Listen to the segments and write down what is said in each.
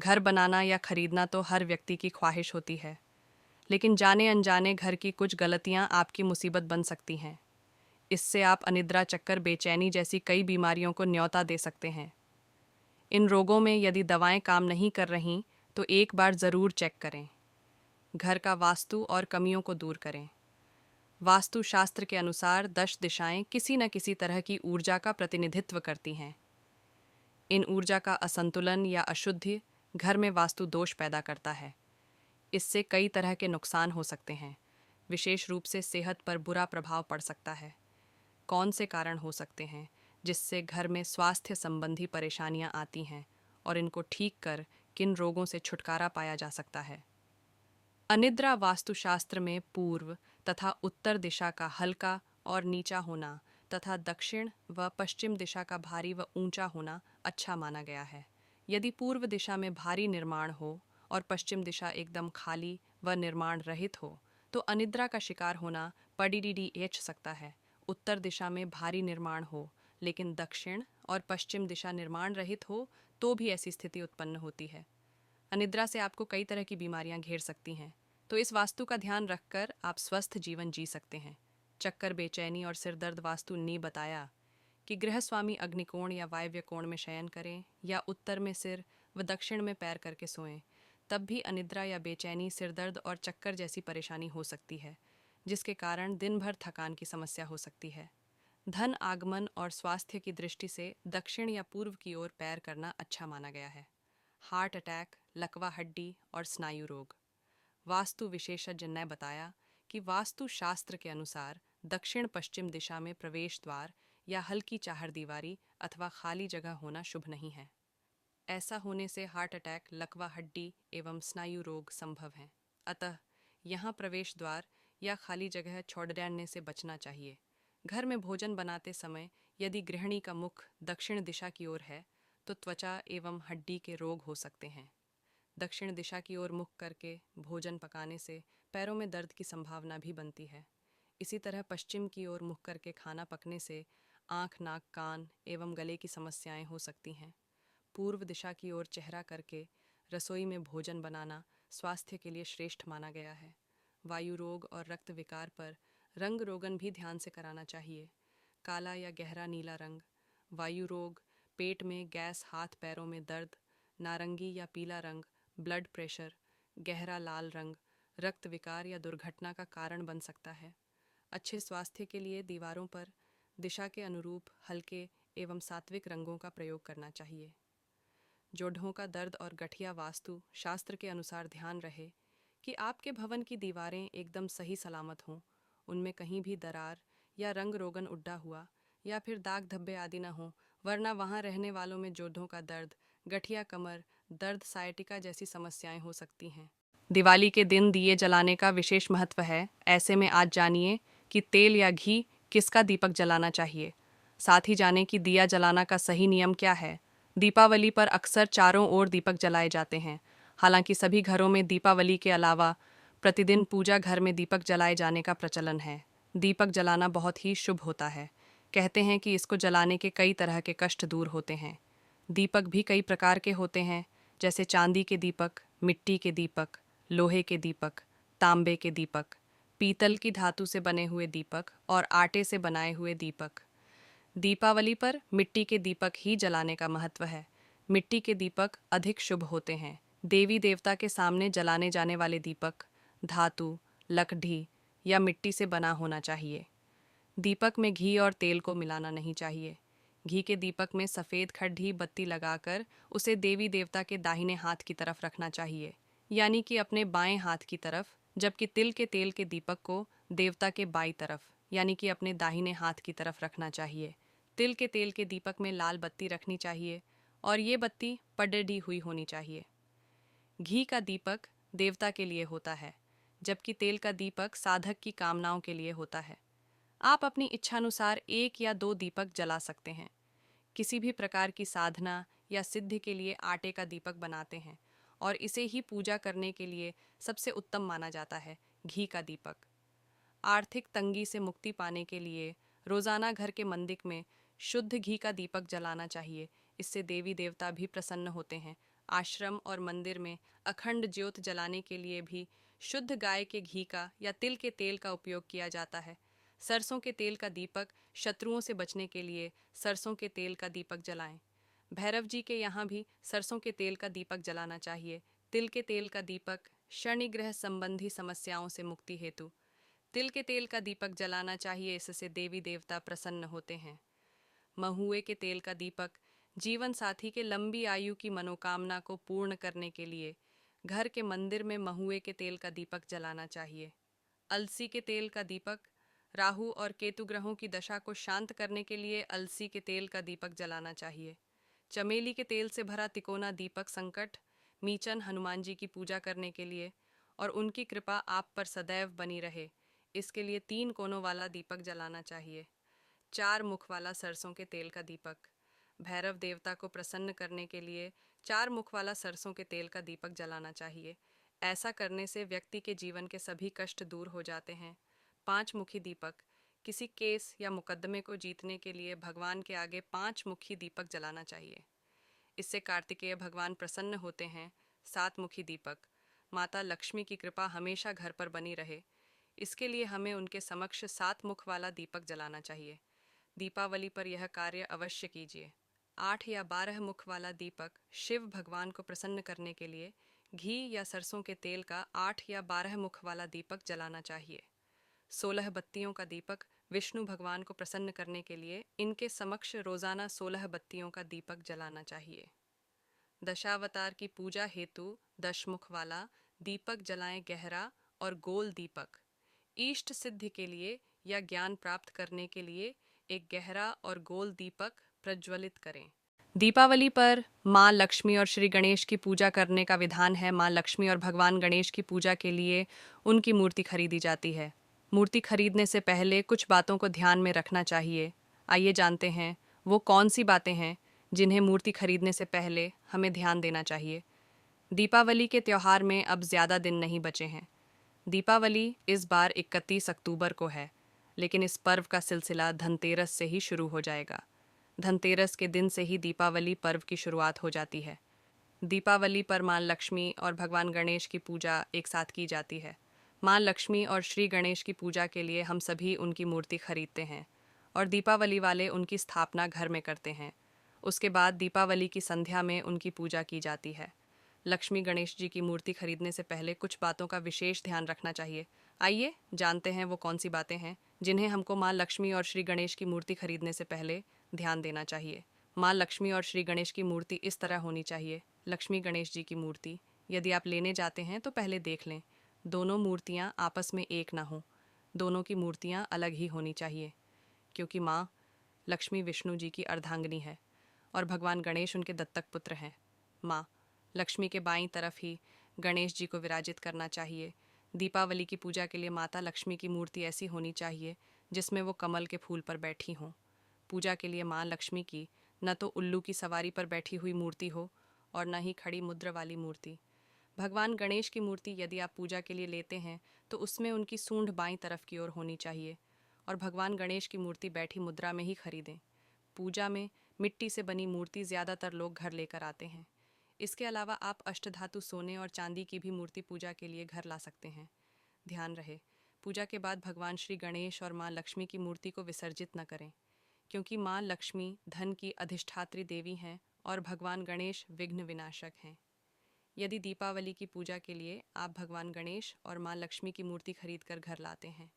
घर बनाना या खरीदना तो हर व्यक्ति की ख्वाहिश होती है, लेकिन जाने अनजाने घर की कुछ गलतियां आपकी मुसीबत बन सकती हैं। इससे आप अनिद्रा, चक्कर, बेचैनी जैसी कई बीमारियों को न्योता दे सकते हैं। इन रोगों में यदि दवाएं काम नहीं कर रहीं, तो एक बार ज़रूर चेक करें। घर का वास्तु और कमियों को दूर करें। वास्तु शास्त्र के अनुसार 10 दिशाएं किसी न किसी तरह की ऊर्जा का प्रतिनिधित्व करती हैं। इन ऊर्जा का असंतुलन या अशुद्धि घर में वास्तु दोष पैदा करता है। इससे कई तरह के नुकसान हो सकते हैं। विशेष रूप से सेहत पर बुरा प्रभाव पड़ सकता है। कौन से कारण हो सकते हैं जिससे घर में स्वास्थ्य संबंधी परेशानियां आती हैं, और इनको ठीक कर किन रोगों से छुटकारा पाया जा सकता है? अनिद्रा वास्तुशास्त्र में पूर्व तथा उत्तर दिशा का हल्का और नीचा होना तथा दक्षिण व पश्चिम दिशा का भारी व ऊंचा होना अच्छा माना गया है। यदि पूर्व दिशा में भारी निर्माण हो और पश्चिम दिशा एकदम खाली व निर्माण रहित हो, तो अनिद्रा का शिकार होना पड़ीडीएच सकता है। उत्तर दिशा में भारी निर्माण हो लेकिन दक्षिण और पश्चिम दिशा निर्माण रहित हो, तो भी ऐसी स्थिति उत्पन्न होती है। अनिद्रा से आपको कई तरह की बीमारियां घेर सकती हैं, तो इस वास्तु का ध्यान रखकर आप स्वस्थ जीवन जी सकते हैं। चक्कर, बेचैनी और सिरदर्द वास्तु ने बताया कि गृहस्वामी अग्निकोण या वायव्य कोण में शयन करें या उत्तर में सिर व दक्षिण में पैर करके सोएं। तब भी अनिद्रा या बेचैनी, सिरदर्द और चक्कर जैसी परेशानी हो सकती है, जिसके कारण दिन भर थकान की समस्या हो सकती है। धन आगमन और स्वास्थ्य की दृष्टि से दक्षिण या पूर्व की ओर पैर करना अच्छा माना गया है। हार्ट अटैक, लकवा हड्डी और स्नायु रोग। वास्तु विशेषज्ञ ने बताया कि वास्तु शास्त्र के अनुसार दक्षिण पश्चिम दिशा में प्रवेश द्वार या हल्की चाहरदीवारी अथवा खाली जगह होना शुभ नहीं है। ऐसा होने से हार्ट अटैक, लकवा हड्डी एवं स्नायु रोग संभव हैं। अतः यहाँ प्रवेश द्वार या खाली जगह छोड़ने से बचना चाहिए। घर में भोजन बनाते समय यदि गृहिणी का मुख दक्षिण दिशा की ओर है, तो त्वचा एवं हड्डी के रोग हो सकते हैं। दक्षिण दिशा की ओर मुख करके भोजन पकाने से पैरों में दर्द की संभावना भी बनती है। इसी तरह पश्चिम की ओर मुख करके खाना पकने से आँख, नाक, कान एवं गले की समस्याएं हो सकती हैं। पूर्व दिशा की ओर चेहरा करके रसोई में भोजन बनाना स्वास्थ्य के लिए श्रेष्ठ माना गया है। वायु रोग और रक्त विकार पर रंग रोगन भी ध्यान से कराना चाहिए। काला या गहरा नीला रंग। वायु रोग, पेट में गैस, हाथ पैरों में दर्द। नारंगी या पीला रंग ब्लड प्रेशर। गहरा लाल रंग रक्त विकार या दुर्घटना का कारण बन सकता है। अच्छे स्वास्थ्य के लिए दीवारों पर दिशा के अनुरूप हल्के एवं सात्विक रंगों का प्रयोग करना चाहिए। जोड़ों का दर्द और गठिया वास्तु शास्त्र के अनुसार ध्यान रहे कि आपके भवन की दीवारें एकदम सही सलामत हों, उनमें कहीं भी दरार या रंग रोगन उड्डा हुआ या फिर दाग धब्बे आदि न हो, वरना वहां रहने वालों में जोड़ों का दर्द, गठिया कमर दर्द, सायटिका जैसी समस्याएं हो सकती हैं। दिवाली के दिन दिए जलाने का विशेष महत्व है। ऐसे में आज जानिए कि तेल या घी किसका दीपक जलाना चाहिए। साथ ही जानें कि दिया जलाना का सही नियम क्या है। दीपावली पर अक्सर चारों ओर दीपक जलाए जाते हैं। हालांकि सभी घरों में दीपावली के अलावा प्रतिदिन पूजा घर में दीपक जलाए जाने का प्रचलन है। दीपक जलाना बहुत ही शुभ होता है। कहते हैं कि इसको जलाने के कई तरह के कष्ट दूर होते हैं। दीपक भी कई प्रकार के होते हैं, जैसे चांदी के दीपक, मिट्टी के दीपक, लोहे के दीपक, तांबे के दीपक, पीतल की धातु से बने हुए दीपक और आटे से बनाए हुए दीपक। दीपावली पर मिट्टी के दीपक ही जलाने का महत्व है। मिट्टी के दीपक अधिक शुभ होते हैं। देवी देवता के सामने जलाने जाने वाले दीपक धातु, लकड़ी या मिट्टी से बना होना चाहिए। दीपक में घी और तेल को मिलाना नहीं चाहिए। घी के दीपक में सफ़ेद खड्डी बत्ती लगाकर उसे देवी देवता के दाहिने हाथ की तरफ रखना चाहिए, यानी कि अपने बाएं हाथ की तरफ, जबकि तिल के तेल के दीपक को देवता के बाईं तरफ, यानी कि अपने दाहिने हाथ की तरफ रखना चाहिए। तिल के तेल के दीपक में लाल बत्ती रखनी चाहिए और ये बत्ती पडडी हुई होनी चाहिए। घी का दीपक देवता के लिए होता है, जबकि तेल का दीपक साधक की कामनाओं के लिए होता है। आप अपनी इच्छानुसार 1 या 2 दीपक जला सकते हैं। किसी भी प्रकार की साधना या सिद्धि के लिए आटे का दीपक बनाते हैं और इसे ही पूजा करने के लिए सबसे उत्तम माना जाता है। घी का दीपक। आर्थिक तंगी से मुक्ति पाने के लिए रोजाना घर के मंदिर में शुद्ध घी का दीपक जलाना चाहिए। इससे देवी देवता भी प्रसन्न होते हैं। आश्रम और मंदिर में अखंड ज्योत जलाने के लिए भी शुद्ध गाय के घी का या तिल के तेल का उपयोग किया जाता है। सरसों के तेल का दीपक, शत्रुओं से बचने के लिए सरसों के तेल का दीपक जलाएं। भैरव जी के यहाँ भी सरसों के तेल का दीपक जलाना चाहिए। तिल के तेल का दीपक शनिग्रह संबंधी समस्याओं से मुक्ति हेतु तिल के तेल का दीपक जलाना चाहिए, इससे देवी देवता प्रसन्न होते हैं। महुए के तेल का दीपक जीवन साथी के लंबी आयु की मनोकामना को पूर्ण करने के लिए घर के मंदिर में महुए के तेल का दीपक जलाना चाहिए। अलसी के तेल का दीपक राहु और केतु ग्रहों की दशा को शांत करने के लिए अलसी के तेल का दीपक जलाना चाहिए। चमेली के तेल से भरा तिकोना दीपक संकट मीचन हनुमान जी की पूजा करने के लिए और उनकी कृपा आप पर सदैव बनी रहे, इसके लिए 3 कोनों वाला दीपक जलाना चाहिए। 4 मुख वाला सरसों के तेल का दीपक भैरव देवता को प्रसन्न करने के लिए 4 मुख वाला सरसों के तेल का दीपक जलाना चाहिए। ऐसा करने से व्यक्ति के जीवन के सभी कष्ट दूर हो जाते हैं। 5 मुखी दीपक किसी केस या मुकदमे को जीतने के लिए भगवान के आगे 5 मुखी दीपक जलाना चाहिए, इससे कार्तिकेय भगवान प्रसन्न होते हैं। 7 मुखी दीपक माता लक्ष्मी की कृपा हमेशा घर पर बनी रहे, इसके लिए हमें उनके समक्ष 7 मुख वाला दीपक जलाना चाहिए। दीपावली पर यह कार्य अवश्य कीजिए। 8 या 12 मुख वाला दीपक शिव भगवान को प्रसन्न करने के लिए घी या सरसों के तेल का 8 या 12 मुख वाला दीपक जलाना चाहिए। 16 बत्तियों का दीपक विष्णु भगवान को प्रसन्न करने के लिए इनके समक्ष रोजाना 16 बत्तियों का दीपक जलाना चाहिए। दशावतार की पूजा हेतु 10 मुख वाला दीपक जलाएं, गहरा और गोल दीपक। इष्ट सिद्धि के लिए या ज्ञान प्राप्त करने के लिए एक गहरा और गोल दीपक प्रज्वलित करें। दीपावली पर माँ लक्ष्मी और श्री गणेश की पूजा करने का विधान है। माँ लक्ष्मी और भगवान गणेश की पूजा के लिए उनकी मूर्ति खरीदी जाती है। मूर्ति खरीदने से पहले कुछ बातों को ध्यान में रखना चाहिए। आइए जानते हैं वो कौन सी बातें हैं जिन्हें मूर्ति खरीदने से पहले हमें ध्यान देना चाहिए। दीपावली के त्यौहार में अब ज़्यादा दिन नहीं बचे हैं। दीपावली इस बार 31 अक्टूबर को है, लेकिन इस पर्व का सिलसिला धनतेरस से ही शुरू हो जाएगा। धनतेरस के दिन से ही दीपावली पर्व की शुरुआत हो जाती है। दीपावली पर माँ लक्ष्मी और भगवान गणेश की पूजा एक साथ की जाती है। माँ लक्ष्मी और श्री गणेश की पूजा के लिए हम सभी उनकी मूर्ति खरीदते हैं और दीपावली वाले उनकी स्थापना घर में करते हैं। उसके बाद दीपावली की संध्या में उनकी पूजा की जाती है। लक्ष्मी गणेश जी की मूर्ति खरीदने से पहले कुछ बातों का विशेष ध्यान रखना चाहिए। आइए जानते हैं वो कौन सी बातें हैं जिन्हें हमको माँ लक्ष्मी और श्री गणेश की मूर्ति खरीदने से पहले ध्यान देना चाहिए। माँ लक्ष्मी और श्री गणेश की मूर्ति इस तरह होनी चाहिए। लक्ष्मी गणेश जी की मूर्ति यदि आप लेने जाते हैं तो पहले देख लें दोनों मूर्तियाँ आपस में एक ना हों। दोनों की मूर्तियाँ अलग ही होनी चाहिए, क्योंकि माँ लक्ष्मी विष्णु जी की अर्धांगिनी है और भगवान गणेश उनके दत्तक पुत्र हैं। माँ लक्ष्मी के बाईं तरफ ही गणेश जी को विराजित करना चाहिए। दीपावली की पूजा के लिए माता लक्ष्मी की मूर्ति ऐसी होनी चाहिए जिसमें वो कमल के फूल पर बैठी हों। पूजा के लिए माँ लक्ष्मी की न तो उल्लू की सवारी पर बैठी हुई मूर्ति हो और न ही खड़ी मुद्रा वाली मूर्ति। भगवान गणेश की मूर्ति यदि आप पूजा के लिए लेते हैं तो उसमें उनकी सूंड बाईं तरफ की ओर होनी चाहिए और भगवान गणेश की मूर्ति बैठी मुद्रा में ही खरीदें। पूजा में मिट्टी से बनी मूर्ति ज़्यादातर लोग घर लेकर आते हैं। इसके अलावा आप अष्टधातु सोने और चांदी की भी मूर्ति पूजा के लिए घर ला सकते हैं। ध्यान रहे, पूजा के बाद भगवान श्री गणेश और माँ लक्ष्मी की मूर्ति को विसर्जित न करें, क्योंकि माँ लक्ष्मी धन की अधिष्ठात्री देवी हैं और भगवान गणेश विघ्न विनाशक हैं। यदि दीपावली की पूजा के लिए आप भगवान गणेश और माँ लक्ष्मी की मूर्ति खरीद कर घर लाते हैं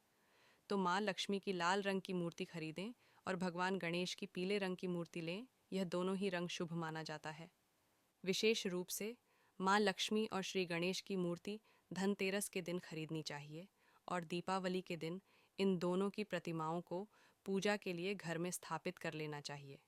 तो माँ लक्ष्मी की लाल रंग की मूर्ति खरीदें और भगवान गणेश की पीले रंग की मूर्ति लें। यह दोनों ही रंग शुभ माना जाता है। विशेष रूप से माँ लक्ष्मी और श्री गणेश की मूर्ति धनतेरस के दिन खरीदनी चाहिए और दीपावली के दिन इन दोनों की प्रतिमाओं को पूजा के लिए घर में स्थापित कर लेना चाहिए।